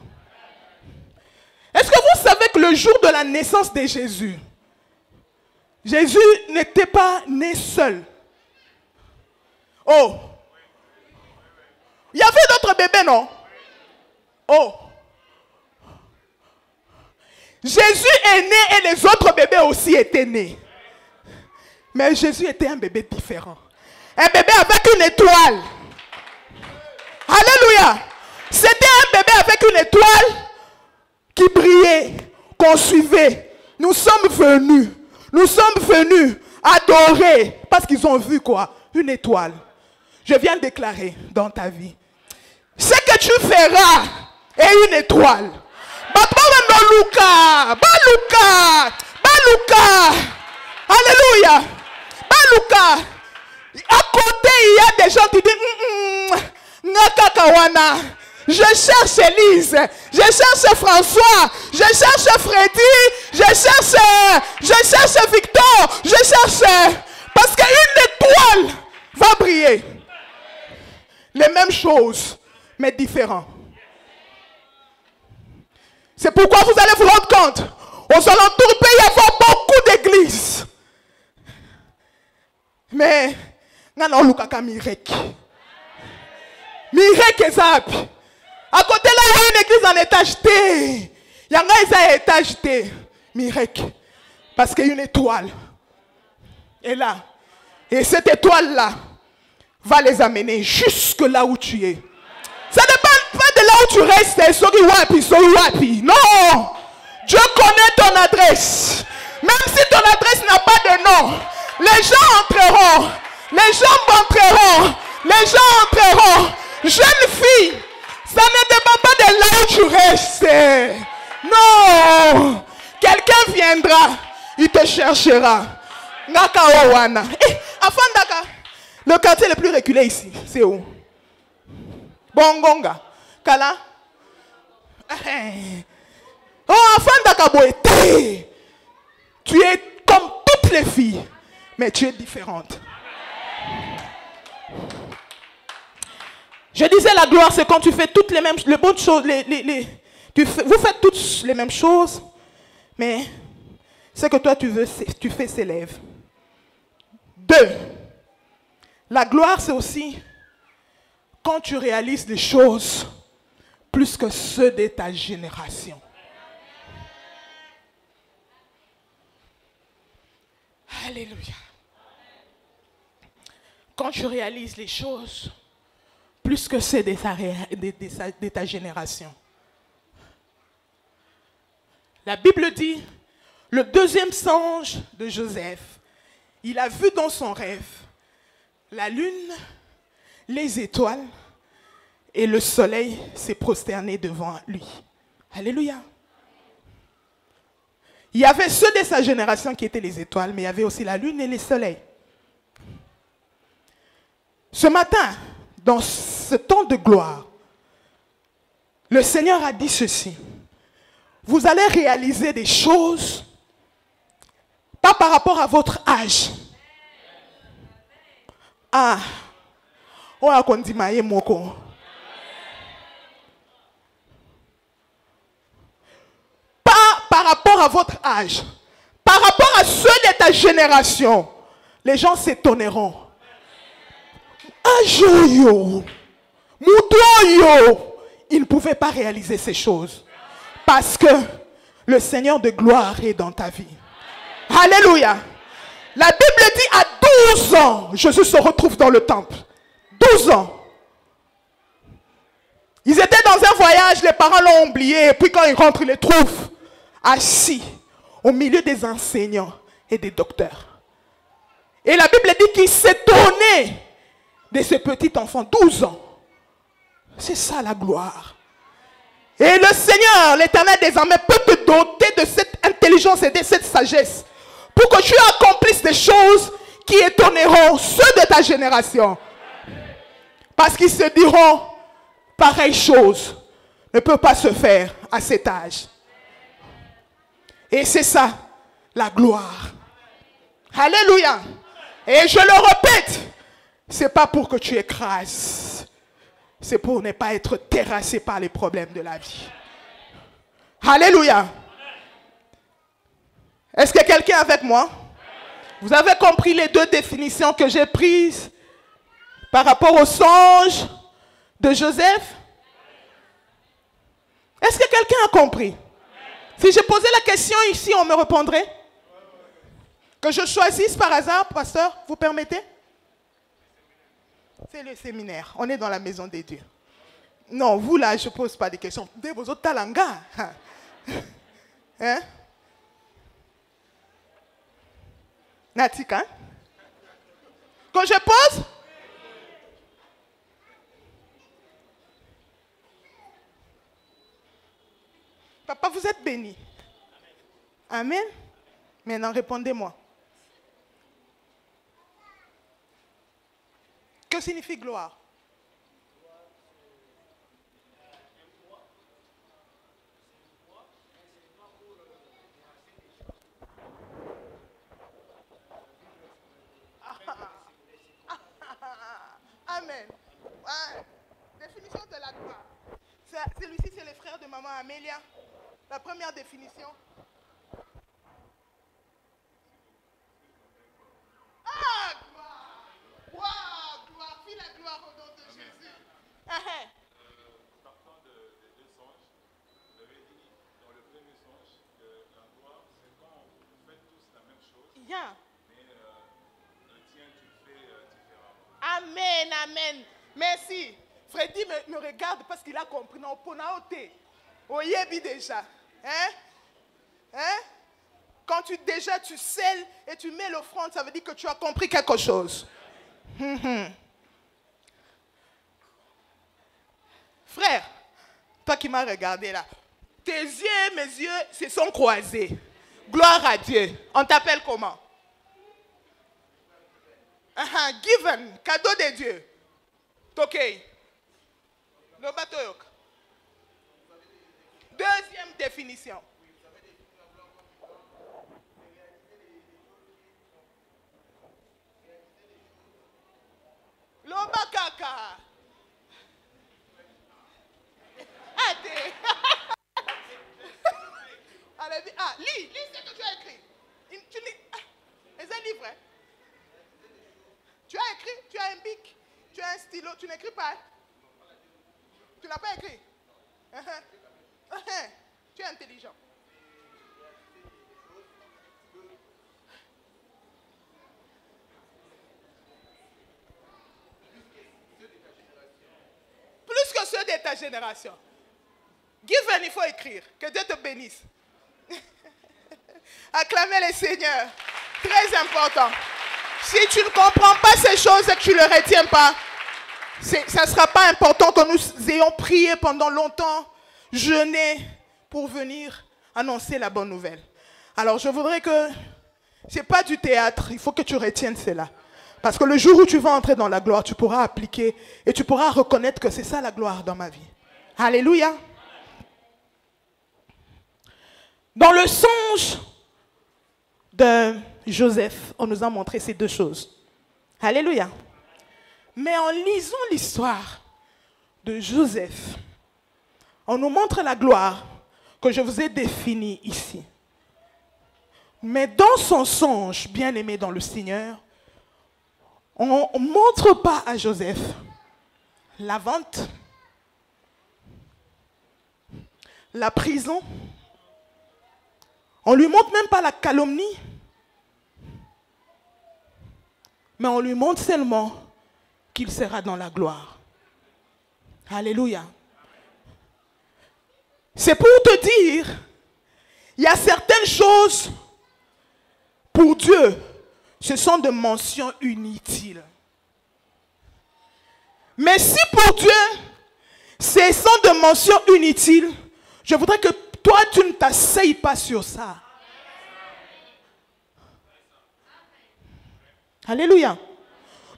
Est-ce que vous savez que le jour de la naissance de Jésus, Jésus n'était pas né seul. Oh. Il y avait d'autres bébés, non? Oh. Jésus est né et les autres bébés aussi étaient nés. Mais Jésus était un bébé différent. Un bébé avec une étoile. Alléluia. C'était un bébé avec une étoile qui brillait, qu'on suivait. Nous sommes venus adorer parce qu'ils ont vu quoi? Une étoile. Je viens de déclarer dans ta vie. Ce que tu feras est une étoile. Alléluia. Baluka. À côté, il y a des gens qui disent Nakakawana. Je cherche Élise, je cherche François, je cherche Freddy, je cherche Victor, je cherche. Parce qu'une étoile va briller. Les mêmes choses, mais différents. C'est pourquoi vous allez vous rendre compte. Aux alentours, il peut y avoir beaucoup d'églises. Mais, non, Lukaka Mirek. Mirek et Zap. À côté là, il y a une église en étage T. Il y a un étage T. Mirek. Parce qu'il y a une étoile. Et là. Et cette étoile-là va les amener jusque là où tu es. Ça ne dépend pas de là où tu restes. Non. Dieu connaît ton adresse. Même si ton adresse n'a pas de nom. Les gens entreront. Les gens entreront. Les gens entreront. Jeune fille. Ça ne dépend pas de là où tu restes. Non. Quelqu'un viendra. Il te cherchera. Nakaowana. Afandaka. Le quartier le plus reculé ici, c'est où? Bongonga. Kala. Oh, Afandaka Boete. Tu es comme toutes les filles, mais tu es différente. Je disais la gloire, c'est quand tu fais toutes les mêmes les bonnes choses. Vous faites toutes les mêmes choses, mais ce que toi tu fais s'élève. 2. La gloire, c'est aussi quand tu réalises des choses plus que ceux de ta génération. Alléluia. Quand tu réalises les choses plus que ceux de ta génération. La Bible dit, le deuxième songe de Joseph, il a vu dans son rêve la lune, les étoiles et le soleil s'est prosterné devant lui. Alléluia. Il y avait ceux de sa génération qui étaient les étoiles, mais il y avait aussi la lune et le soleil. Ce matin, dans ce temps de gloire, le Seigneur a dit ceci. Vous allez réaliser des choses, pas par rapport à votre âge. Ah, on a dit maïe moko. Pas par rapport à votre âge, par rapport à ceux de ta génération, les gens s'étonneront. Ajoyo, Moutoyo, ils ne pouvaient pas réaliser ces choses parce que le Seigneur de gloire est dans ta vie. Alléluia. La Bible dit à 12 ans, Jésus se retrouve dans le temple. 12 ans. Ils étaient dans un voyage, les parents l'ont oublié, et puis quand ils rentrent, ils les trouvent assis au milieu des enseignants et des docteurs. Et la Bible dit qu'il s'étonnait de ce petit enfant, 12 ans. C'est ça la gloire. Et le Seigneur, l'Éternel désormais, peut te doter de cette intelligence et de cette sagesse pour que tu accomplisses des choses qui étonneront ceux de ta génération. Parce qu'ils se diront, pareille chose ne peut pas se faire à cet âge. Et c'est ça, la gloire. Alléluia. Et je le répète, c'est pas pour que tu écrases. C'est pour ne pas être terrassé par les problèmes de la vie. Alléluia. Est-ce que quelqu'un est avec moi? Vous avez compris les deux définitions que j'ai prises Par rapport au songe de Joseph? Est-ce que quelqu'un a compris? Si je posais la question ici, on me répondrait? Que je choisisse par hasard, pasteur, vous permettez? C'est le séminaire. On est dans la maison des dieux. Non, vous là, je ne pose pas de questions. De vos autres talanga. Hein? Natika? Quand je pose? Papa, vous êtes béni. Amen. Maintenant, répondez-moi. Que signifie gloire? Amen. Ouais. Définition de la gloire. Celui-ci, c'est le frère de maman Amélia. La première définition. Ah, gloire! Waouh, gloire! Fis la gloire au nom de Jésus. Partant des deux songes, vous avez dit dans le premier songe que la gloire, c'est quand vous faites tous la même chose, Yeah. mais le tien, tu le fais différemment. Amen, amen. Merci. Freddy me regarde parce qu'il a compris. Non, ponaote. Oyebi déjà. Hein? Hein? Quand déjà tu scelles et tu mets l'offrande, ça veut dire que tu as compris quelque chose. Frère, toi qui m'as regardé là, tes yeux, mes yeux se sont croisés. Gloire à Dieu. On t'appelle comment? Given, cadeau de Dieu. Ok. Le bateau. Deuxième définition. Loba kaka. Allez, lis ce que tu as écrit. Tu lis. C'est un livre. Hein? Tu as écrit, tu as un bic, tu as un stylo, tu n'écris pas. Tu n'as pas écrit. Tu es intelligent. Plus que ceux de ta génération. Given, il faut écrire. Que Dieu te bénisse. Acclamez le Seigneur. Très important. Si tu ne comprends pas ces choses et que tu ne les retiens pas, ça ne sera pas important que nous ayons prié pendant longtemps, jeûné pour venir annoncer la bonne nouvelle. Alors je voudrais que, ce n'est pas du théâtre, il faut que tu retiennes cela. Parce que le jour où tu vas entrer dans la gloire, tu pourras appliquer et tu pourras reconnaître que c'est ça la gloire dans ma vie. Alléluia. Dans le songe de Joseph, on nous a montré ces deux choses. Alléluia. Mais en lisant l'histoire de Joseph, on nous montre la gloire que je vous ai définie ici. Mais dans son songe, bien-aimé dans le Seigneur, on ne montre pas à Joseph la vente, la prison. On ne lui montre même pas la calomnie. Mais on lui montre seulement qu'il sera dans la gloire. Alléluia. C'est pour te dire, il y a certaines choses pour Dieu, ce sont des mentions inutiles. Mais si pour Dieu, ce sont des mentions inutiles, je voudrais que toi, tu ne t'asseyes pas sur ça. Alléluia.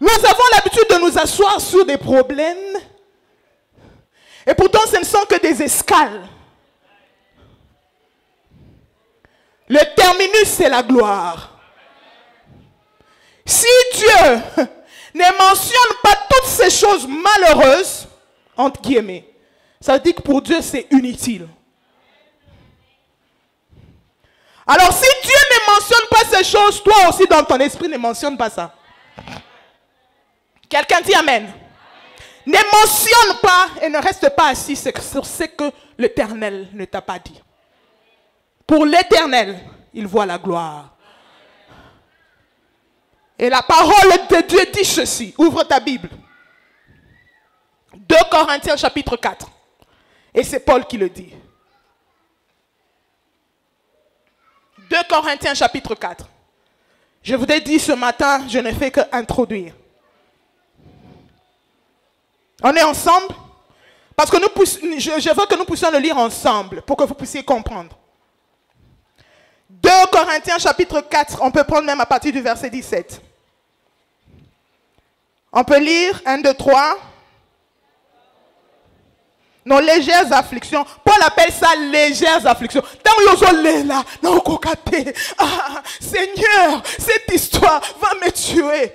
Nous avons l'habitude de nous asseoir sur des problèmes. Et pourtant, ce ne sont que des escales. Le terminus, c'est la gloire. Si Dieu ne mentionne pas toutes ces choses malheureuses, entre guillemets, ça veut dire que pour Dieu, c'est inutile. Alors, si Dieu ne mentionne pas ces choses, toi aussi dans ton esprit ne mentionne pas ça. Quelqu'un dit Amen. Ne mentionne pas et ne reste pas assis sur ce que l'Éternel ne t'a pas dit. Pour l'Éternel, il voit la gloire. Et la parole de Dieu dit ceci. Ouvre ta Bible. 2 Corinthiens chapitre 4. Et c'est Paul qui le dit. 2 Corinthiens chapitre 4. Je vous ai dit ce matin, je ne fais qu'introduire. On est ensemble? Parce que je veux que nous puissions le lire ensemble pour que vous puissiez comprendre. 2 Corinthiens chapitre 4, on peut prendre même à partir du verset 17. On peut lire 1, 2, 3. Nos légères afflictions. Paul appelle ça légères afflictions. Seigneur, cette histoire va me tuer.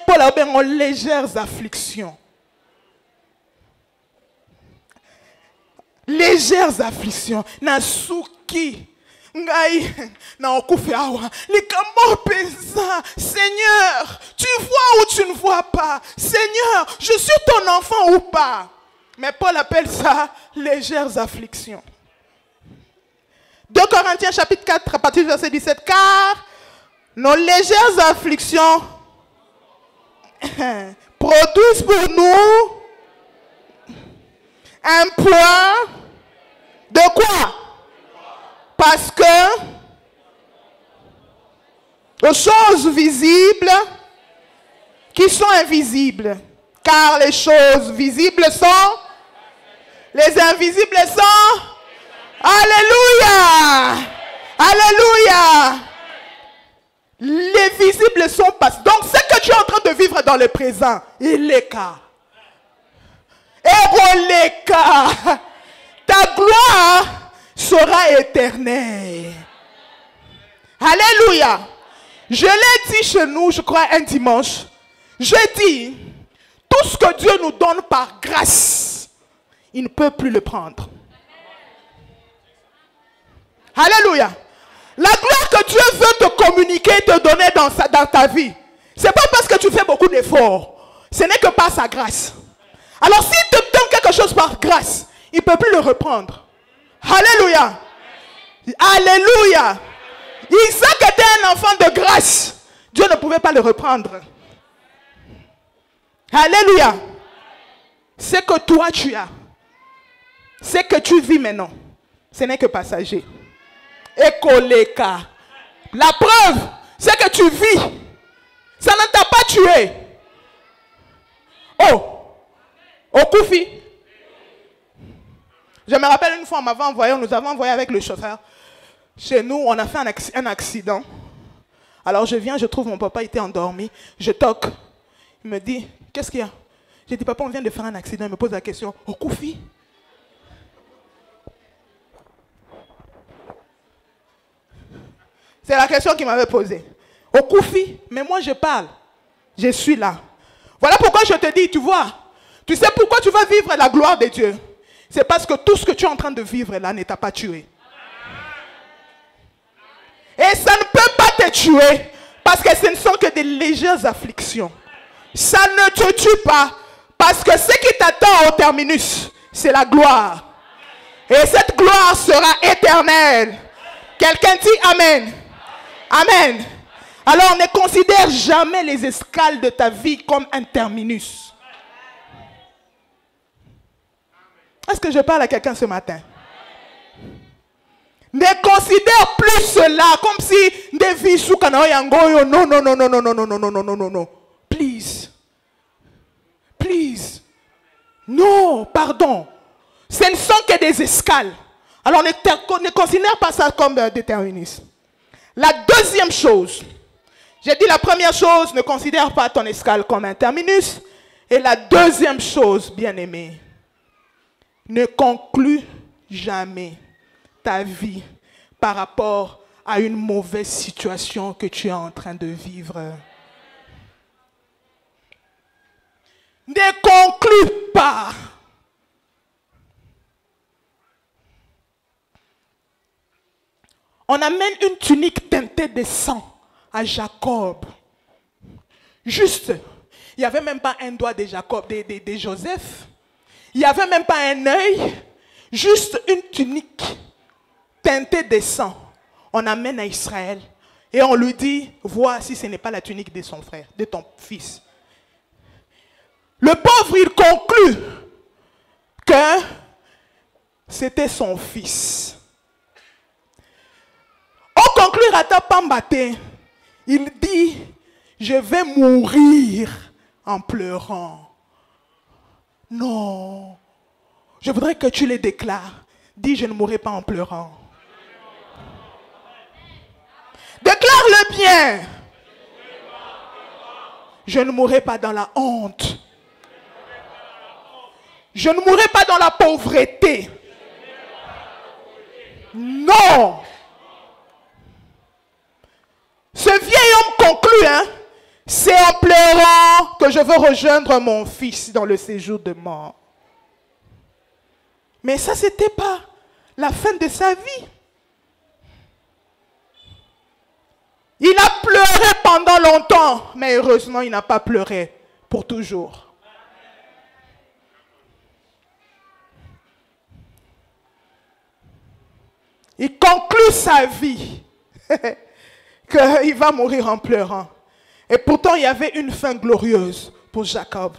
Paul appelle nos légères afflictions. Légères afflictions. Nasuki. Seigneur, tu vois ou tu ne vois pas? Seigneur, je suis ton enfant ou pas? Mais Paul appelle ça légères afflictions. 2 Corinthiens chapitre 4 à partir du verset 17. Car nos légères afflictions produisent pour nous un poids de quoi? Parce que aux choses visibles qui sont invisibles. Car les choses visibles sont, les invisibles sont, alléluia, alléluia. Les visibles sont passés. Donc ce que tu es en train de vivre dans le présent, il est cas. Ta gloire sera éternelle. Alléluia. Je l'ai dit chez nous, je crois, un dimanche. Je dis, tout ce que Dieu nous donne par grâce, il ne peut plus le prendre. Alléluia. La gloire que Dieu veut te communiquer, te donner dans ta vie, ce n'est pas parce que tu fais beaucoup d'efforts. Ce n'est que par sa grâce. Alors s'il te donne quelque chose par grâce, il ne peut plus le reprendre. Alléluia. Alléluia. Isaac était un enfant de grâce. Dieu ne pouvait pas le reprendre. Alléluia. Ce que toi tu as, ce que tu vis maintenant, ce n'est que passager. Ekoleka. La preuve, c'est que tu vis. Ça ne t'a pas tué. Oh. Okoufi. Je me rappelle une fois, nous avons envoyé avec le chauffeur. Chez nous, on a fait un accident. Alors je viens, je trouve mon papa était endormi. Je toque. Il me dit, qu'est-ce qu'il y a? J'ai dit, papa, on vient de faire un accident. Il me pose la question, Okoufi? C'est la question qu'il m'avait posée. Okoufi? Mais moi je parle. Je suis là. Voilà pourquoi je te dis, tu vois. Tu sais pourquoi tu vas vivre la gloire de Dieu? C'est parce que tout ce que tu es en train de vivre là ne t'a pas tué. Et ça ne peut pas te tuer parce que ce ne sont que des légères afflictions. Ça ne te tue pas parce que ce qui t'attend au terminus, c'est la gloire. Et cette gloire sera éternelle. Quelqu'un dit Amen. Amen. Alors ne considère jamais les escales de ta vie comme un terminus. Est-ce que je parle à quelqu'un ce matin? Ne considère plus cela comme si des vies sous Kanaoyangoyo. Non, non, non, non, non, non, non, non, non, non, non, non, non. Please. Please. Non, pardon. Ce ne sont que des escales. Alors ne considère pas ça comme déterminisme. La deuxième chose, j'ai dit la première chose, ne considère pas ton escale comme un terminus. Et la deuxième chose, bien-aimé, ne conclue jamais ta vie par rapport à une mauvaise situation que tu es en train de vivre. Ne conclue pas. On amène une tunique teintée de sang à Jacob. Juste. Il n'y avait même pas un doigt de Jacob, de Joseph. Il n'y avait même pas un œil. Juste une tunique teintée de sang. On amène à Israël. Et on lui dit, vois si ce n'est pas la tunique de son frère, de ton fils. Le pauvre, il conclut que c'était son fils. Au conclure à ta pambate, il dit, je vais mourir en pleurant. Non. Je voudrais que tu les déclares. Dis, je ne mourrai pas en pleurant. Déclare-le bien. Je ne mourrai pas dans la honte. Je ne mourrai pas dans la pauvreté. Non. Ce vieil homme conclut, c'est en pleurant que je veux rejoindre mon fils dans le séjour de mort. Mais ça, ce n'était pas la fin de sa vie. Il a pleuré pendant longtemps, mais heureusement, il n'a pas pleuré pour toujours. Il conclut sa vie qu'il va mourir en pleurant. Et pourtant, il y avait une fin glorieuse pour Jacob.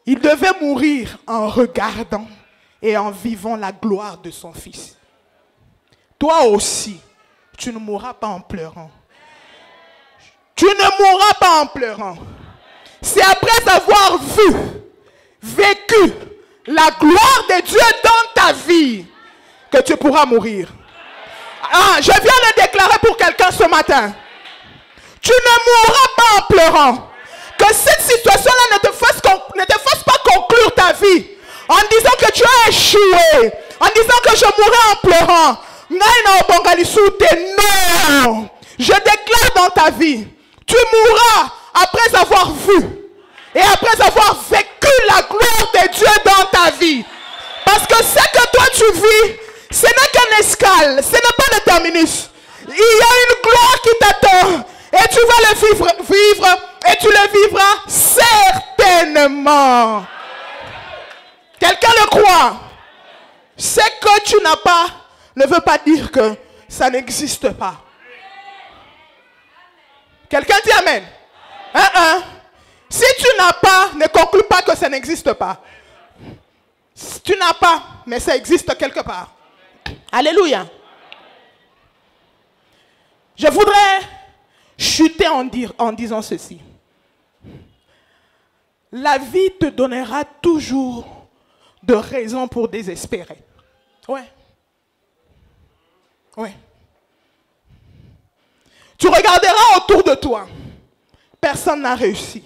Il devait mourir en regardant et en vivant la gloire de son fils. Toi aussi, tu ne mourras pas en pleurant. Tu ne mourras pas en pleurant. C'est après avoir vécu la gloire de Dieu dans ta vie que tu pourras mourir. Ah, je viens de déclarer pour quelqu'un ce matin. Tu ne mourras pas en pleurant. Que cette situation-là ne te fasse pas conclure ta vie en disant que tu as échoué, en disant que je mourrai en pleurant. Non. Je déclare dans ta vie, tu mourras après avoir vu et après avoir vécu la gloire de Dieu dans ta vie. Parce que ce que toi tu vis, ce n'est qu'un escale, ce n'est pas le terminus. Il y a une gloire qui t'attend et tu vas le vivre et tu le vivras certainement. Quelqu'un le croit? Ce que tu n'as pas ne veut pas dire que ça n'existe pas. Quelqu'un dit amen. Si tu n'as pas, ne conclue pas que ça n'existe pas. Si tu n'as pas, mais ça existe quelque part. Alléluia. Je voudrais chuter en disant ceci. La vie te donnera toujours de raisons pour désespérer. Ouais. Ouais. Tu regarderas autour de toi. Personne n'a réussi.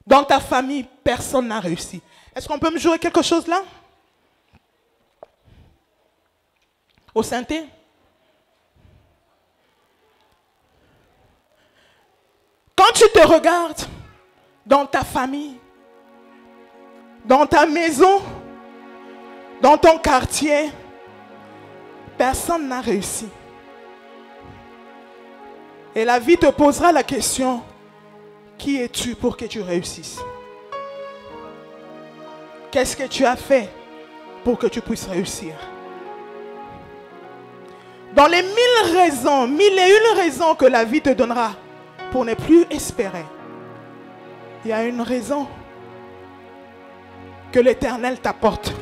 Dans ta famille, personne n'a réussi. Est-ce qu'on peut me jouer quelque chose là? Au synthé? Quand tu te regardes dans ta famille, dans ta maison, dans ton quartier, personne n'a réussi. Et la vie te posera la question, qui es-tu pour que tu réussisses? Qu'est-ce que tu as fait pour que tu puisses réussir? Dans les 1000 et une raisons que la vie te donnera pour ne plus espérer, il y a une raison que l'Éternel t'apporte.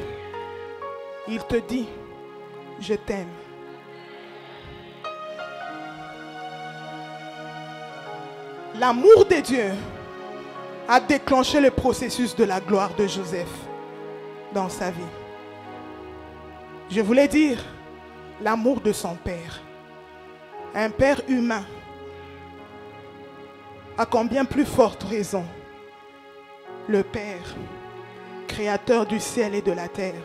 Il te dit, je t'aime. L'amour de Dieu a déclenché le processus de la gloire de Joseph dans sa vie. Je voulais dire l'amour de son père. Un père humain. À combien plus forte raison le Père, créateur du ciel et de la terre,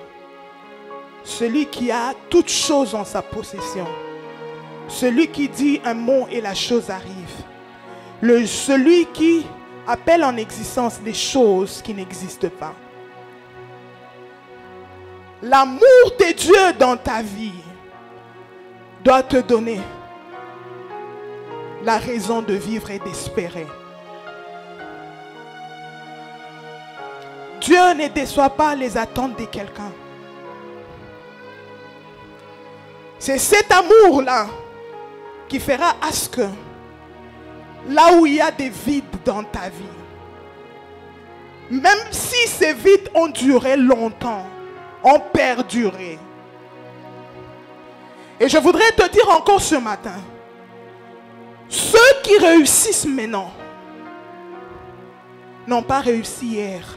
celui qui a toutes choses en sa possession, celui qui dit un mot et la chose arrive, celui qui appelle en existence des choses qui n'existent pas. L'amour de Dieu dans ta vie doit te donner la raison de vivre et d'espérer. Dieu ne déçoit pas les attentes de quelqu'un. C'est cet amour-là qui fera à ce que, là où il y a des vides dans ta vie, même si ces vides ont duré longtemps, ont perduré. Et je voudrais te dire encore ce matin, ceux qui réussissent maintenant n'ont pas réussi hier.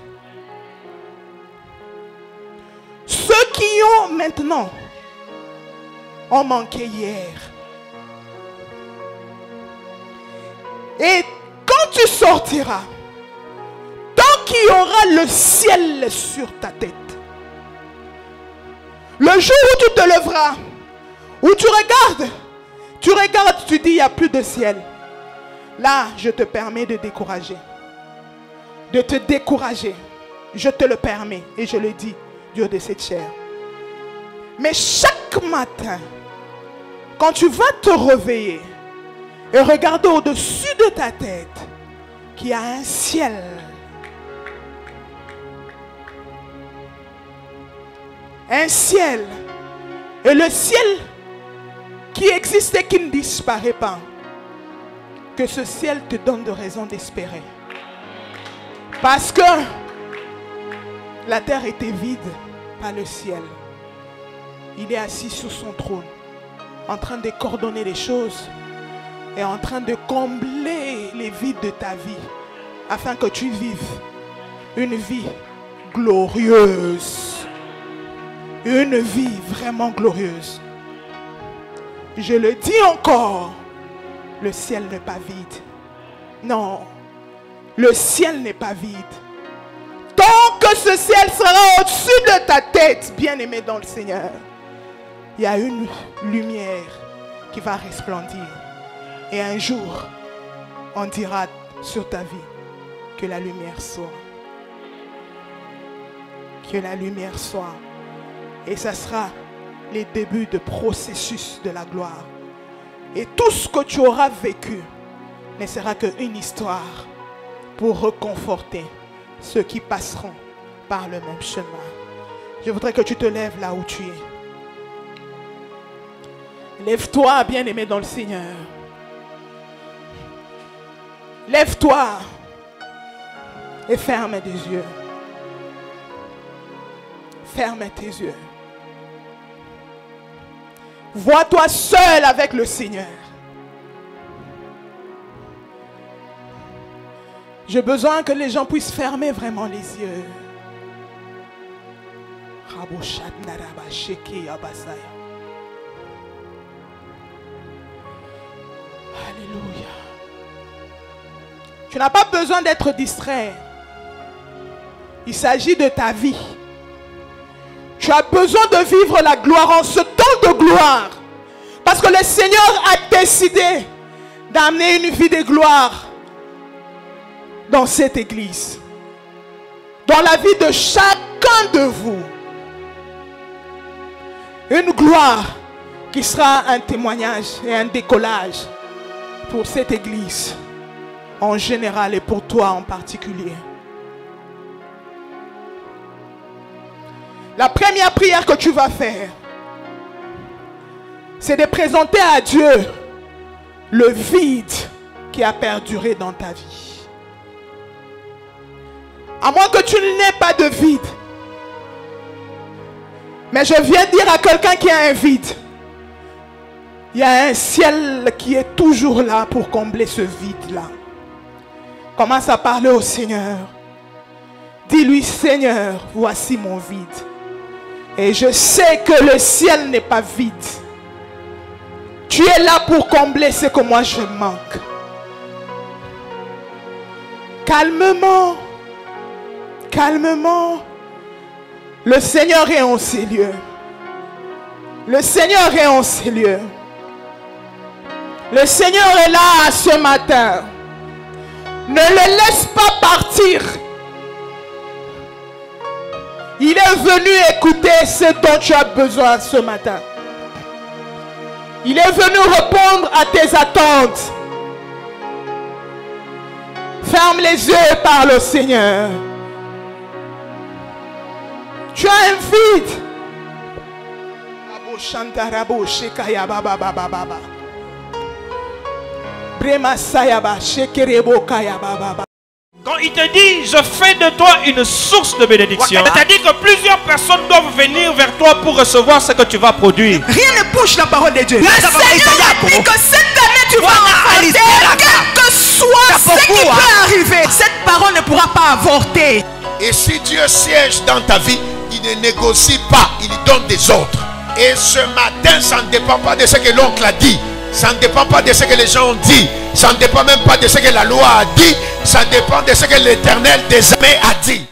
Ceux qui ont maintenant ont manqué hier. Et quand tu sortiras, tant qu'il y aura le ciel sur ta tête, le jour où tu te lèveras, où tu regardes, tu dis il n'y a plus de ciel. Là, je te permets de décourager. De te décourager. Je te le permets et je le dis, Dieu de cette chair. Mais chaque matin, quand tu vas te réveiller et regarder au-dessus de ta tête qu'il y a un ciel. Un ciel. Et le ciel qui existe et qui ne disparaît pas. Que ce ciel te donne de raisons d'espérer. Parce que la terre était vide, pas le ciel. Il est assis sur son trône, en train de coordonner les choses et en train de combler les vides de ta vie afin que tu vives une vie glorieuse. Une vie vraiment glorieuse. Je le dis encore, le ciel n'est pas vide. Non, le ciel n'est pas vide. Tant que ce ciel sera au-dessus de ta tête, bien-aimé dans le Seigneur, il y a une lumière qui va resplendir. Et un jour, on dira sur ta vie que la lumière soit. Que la lumière soit. Et ça sera les débuts de processus de la gloire. Et tout ce que tu auras vécu ne sera qu'une histoire pour reconforter ceux qui passeront par le même chemin. Je voudrais que tu te lèves là où tu es. Lève-toi, bien-aimé dans le Seigneur. Lève-toi et ferme tes yeux. Ferme tes yeux. Vois-toi seul avec le Seigneur. J'ai besoin que les gens puissent fermer vraiment les yeux. Alléluia. Tu n'as pas besoin d'être distrait. Il s'agit de ta vie. Tu as besoin de vivre la gloire en ce temps de gloire. Parce que le Seigneur a décidé d'amener une vie de gloire dans cette église. Dans la vie de chacun de vous. Une gloire qui sera un témoignage et un décollage pour cette église en général et pour toi en particulier. La première prière que tu vas faire, c'est de présenter à Dieu le vide qui a perduré dans ta vie. À moins que tu n'aies pas de vide. Mais je viens dire à quelqu'un qui a un vide. Il y a un ciel qui est toujours là pour combler ce vide-là. Commence à parler au Seigneur. Dis-lui, Seigneur, voici mon vide. Et je sais que le ciel n'est pas vide. Tu es là pour combler ce que moi je manque. Calmement. Calmement. Le Seigneur est en ces lieux. Le Seigneur est en ces lieux. Le Seigneur est là ce matin. Ne le laisse pas partir. Il est venu écouter ce dont tu as besoin ce matin. Il est venu répondre à tes attentes. Ferme les yeux et parle au Seigneur. Tu as un vide. Abo Shantarabo Shekaya Baba Baba Baba. Brema Sayaba Shekerebo Kaya Baba. Quand il te dit, je fais de toi une source de bénédiction, c'est-à-dire que plusieurs personnes doivent venir vers toi pour recevoir ce que tu vas produire. Rien ne bouge la parole de Dieu. Le Seigneur a dit que cette année tu vas avorter, quel que soit ce qui peut arriver. Cette parole ne pourra pas avorter. Et si Dieu siège dans ta vie, il ne négocie pas, il donne des ordres. Et ce matin, ça ne dépend pas de ce que l'oncle a dit. Ça ne dépend pas de ce que les gens ont dit. Ça ne dépend même pas de ce que la loi a dit. Ça dépend de ce que l'Éternel des armées a dit.